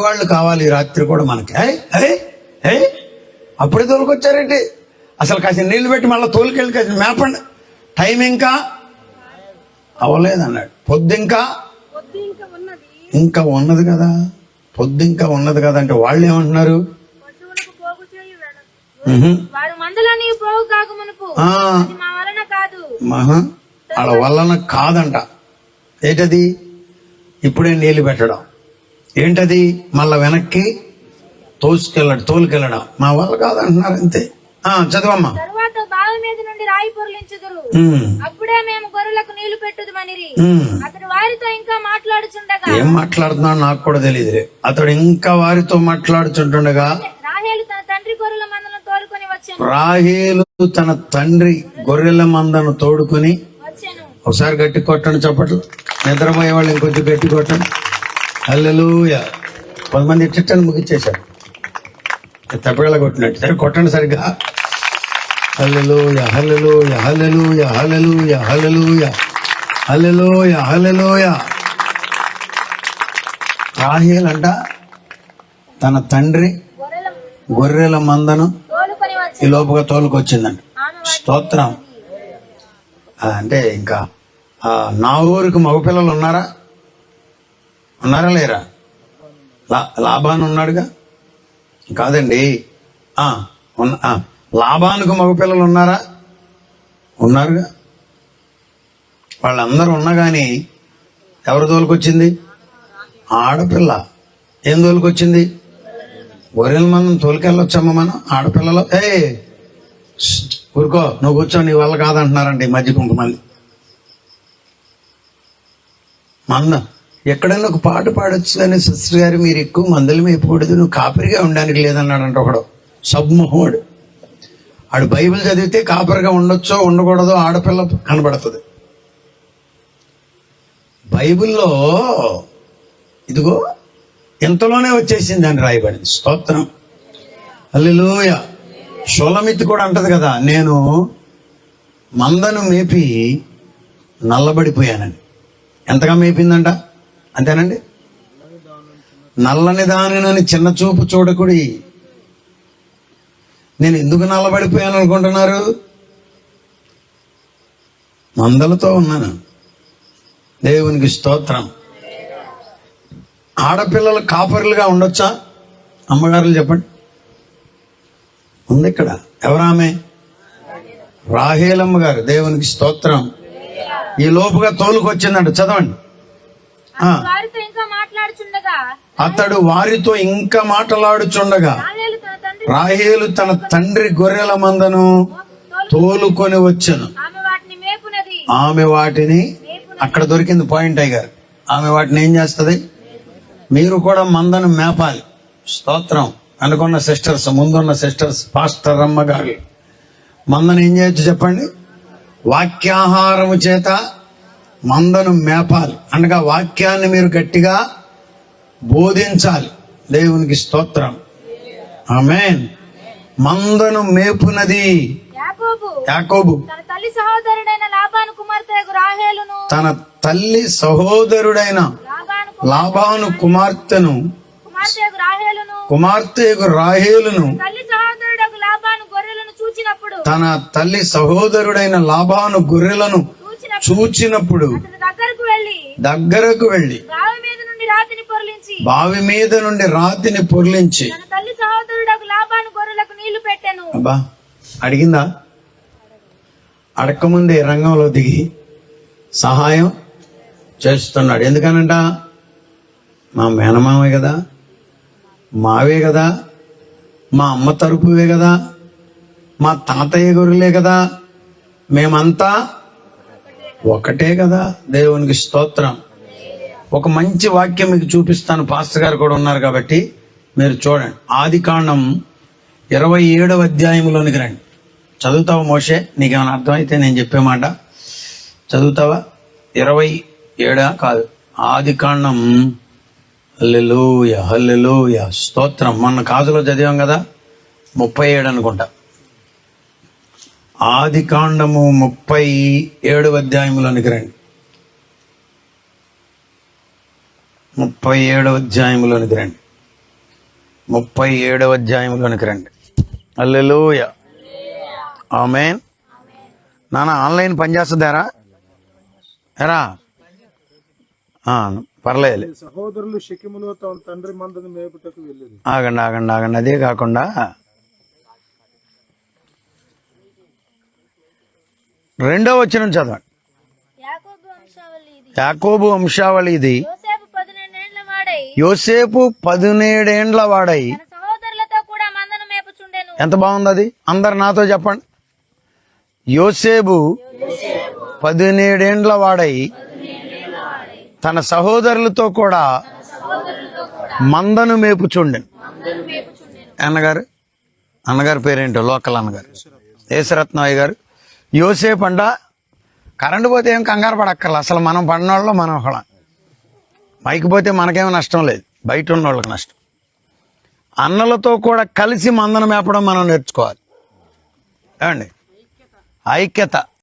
వాళ్ళు కావాలి ఈ రాత్రి కూడా మనకి. అప్పుడే తోలుకొచ్చారేంటి? అసలు కాసిన నీళ్లు పెట్టి మళ్ళీ తోలుకెళ్ళి కాసిన మేపండి. టైం ఇంకా అవ్వలేదు అన్నాడు. పొద్దు ఇంకా ఉన్నది కదా. పొద్దు ఇంకా ఉన్నది కదా అంటే వాళ్ళు ఏమంటున్నారు? వాళ్ళ వలన కాదంట. ఏంటది? ఇప్పుడే నీళ్లు పెట్టడం. ఏంటది? మళ్ళా వెనక్కి తోలుకెళ్ళడం మా వల్ల కాదంటున్నారు. అంతే. చదవమ్మా. ఏం మాట్లాడుతున్నాడు నాకు కూడా తెలియదు. అతడు ఇంకా వారితో మాట్లాడుచుంటుండగా రాహేలు తన తండ్రి గొర్రెల మందను తోడుకొని, ఒకసారి గట్టి కొట్టండి చప్పట్లు. నిద్రపోయే వాళ్ళు ఇంకొంచెం గట్టి కొట్టండి. హల్లెలూయా. 10 మంది చిట్టని ముగిచ్చేశారు. తప్పగల కొట్టినట్టు సరే కొట్టండి సరిగ్గా. హల్లెలూయా హల్లెలూయా హల్లెలూయా హల్లెలూయా హల్లెలూయా హల్లెలూయా హల్లెలూయా. రాహేల్ అంట తన తండ్రి గొర్రెల మందను ఈ లోపుగా తోలుకొచ్చిందంట. స్తోత్రం. అంటే ఇంకా నా ఊరికి మగపిల్లలు ఉన్నారా లేరా? లాభాన్ ఉన్నాడుగా. కాదండి, లాభానికి మగపిల్లలు ఉన్నారుగా. వాళ్ళందరూ ఉన్నా కానీ ఎవరు తోలుకొచ్చింది? ఆడపిల్ల. ఏం తోలుకొచ్చింది? గొర్రెల మనం తోలుకెళ్ళొచ్చమ్మా మనం. ఆడపిల్లలు ఊరుకో, నువ్వు కూర్చో, నీ వల్ల కాదంటున్నారండి ఈ మధ్య కొంతమంది. ఎక్కడైనా ఒక పాట పాడొచ్చు కానీ సిస్టర్ గారు మీరు ఎక్కువ మందులు మేపకూడదు, నువ్వు కాపరిగా ఉండడానికి లేదన్నాడంట ఒకడు సబ్మోహుడు. ఆడు బైబిల్ చదివితే కాపరిగా ఉండొచ్చో ఉండకూడదో ఆడపిల్ల కనబడుతుంది. బైబిల్లో ఇదిగో ఎంతలోనే వచ్చేసింది అని రాయబడింది. స్తోత్రం. హల్లెలూయా. షోలమిత్ కూడా అంటది కదా, నేను మందను మేపి నల్లబడిపోయానని. ఎంతగా మేపిందంట? అంతేనండి. నల్లని దానిని చిన్న చూపు చూడకుడి. నేను ఎందుకు నల్లబడిపోయాను అనుకుంటున్నారు? మందలతో ఉన్నాను. దేవునికి స్తోత్రం. ఆడపిల్లలు కాపరులుగా ఉండొచ్చా? అమ్మగారులు చెప్పండి. ఉంది ఇక్కడ. ఎవరామె? రాహేలమ్మ గారు. దేవునికి స్తోత్రం. ఈ లోపుగా తోలుకొచ్చిందంట. చదవండి. అతడు వారితో ఇంకా మాట్లాడుచుండగా రాహేలు తన తండ్రి గొర్రెల మందను తోలుకొని వచ్చెను. ఆమె వాటిని, అక్కడ దొరికింది పాయింట్ అయ్యారు. ఆమె వాటిని ఏం చేస్తుంది? మీరు కూడా మందను మేపాలి. స్తోత్రం. అనుకున్న సిస్టర్స్, ముందున్న సిస్టర్స్, పాస్టర్ అమ్మ గారు మందను ఏం చేయొచ్చు చెప్పండి? వాక్యాహారము చేత మందను మేపాలి. అనగా వాక్యాన్ని మీరు గట్టిగా బోధించాలి. దేవునికి స్తోత్రం. ఆమేన్. మందను మేపునది యాకోబు తన తల్లి సహోదరుడైన లాబాను కుమార్తెను రాహేలును తన తల్లి సహోదరుడైన లాబాను గొర్రెలను చూచినప్పుడు దగ్గరకు వెళ్ళి బావి మీద నుండి రాతిని పొర్లించి అబ్బా అడిగిందా? అడక్కముందే రంగంలో దిగి సహాయం చేస్తున్నాడు. ఎందుకనంట? మా మేనమామే కదా, మావే కదా, మా అమ్మ తరపువే కదా, మా తాతయ్య గొర్రెలే కదా, మేమంతా ఒకటే కదా. దేవునికి స్తోత్రం. ఒక మంచి వాక్యం మీకు చూపిస్తాను. పాస్టర్ గారు కూడా ఉన్నారు కాబట్టి మీరు చూడండి. ఆదికాండం 27వ అధ్యాయంలోనికి రండి. చదువుతావా మోషే? నీకేమైనా అర్థమైతే నేను చెప్పే మాట చదువుతావా? 27 కాదు, ఆదికాండం. హల్లెలూయా హల్లెలూయా స్తోత్రం. మొన్న కాజులో చదివాం కదా, 37 అనుకుంటా. ఆదికాండము 37వ అధ్యాయంలోనికి రండి. 37వ అధ్యాయంలోనికి రండి. 37వ అధ్యాయంలోనికి రండి. హల్లెలూయా, ఆమేన్. నాన్న ఆన్లైన్ పనిచేస్తుందారా ఎరా? పర్లేదు. సహోదరులు షెకెములో తమ తండ్రి మందను మేపుటకు వెళ్ళిరి. ఆగండి. అదే కాకుండా 2వ వచనం చదవండి. యాకోబు వంశావళి ఇది. యోసేపు 17 ఏండ్ల వాడై. ఎంత బాగుంది అది. అందరు నాతో చెప్పండి. యోసేపు 17 ఏండ్ల వాడై తన సహోదరులతో కూడా మందను మేపుచుండెను. అన్నగారు పేరేంటో, లోకల్ అన్నగారు యేసరత్నయ్య గారు. యోసేపు అంట కరెంటు పోతే ఏం కంగారు పడక్కర్లా. అసలు మనం పడినోళ్ళలో మనం ఒకళ్ళ. మైకి పోతే మనకేమో నష్టం లేదు, బయట ఉన్న వాళ్ళకి నష్టం. అన్నలతో కూడా కలిసి మందను మేపడం మనం నేర్చుకోవాలి. ఏమండి? ఐక్యత.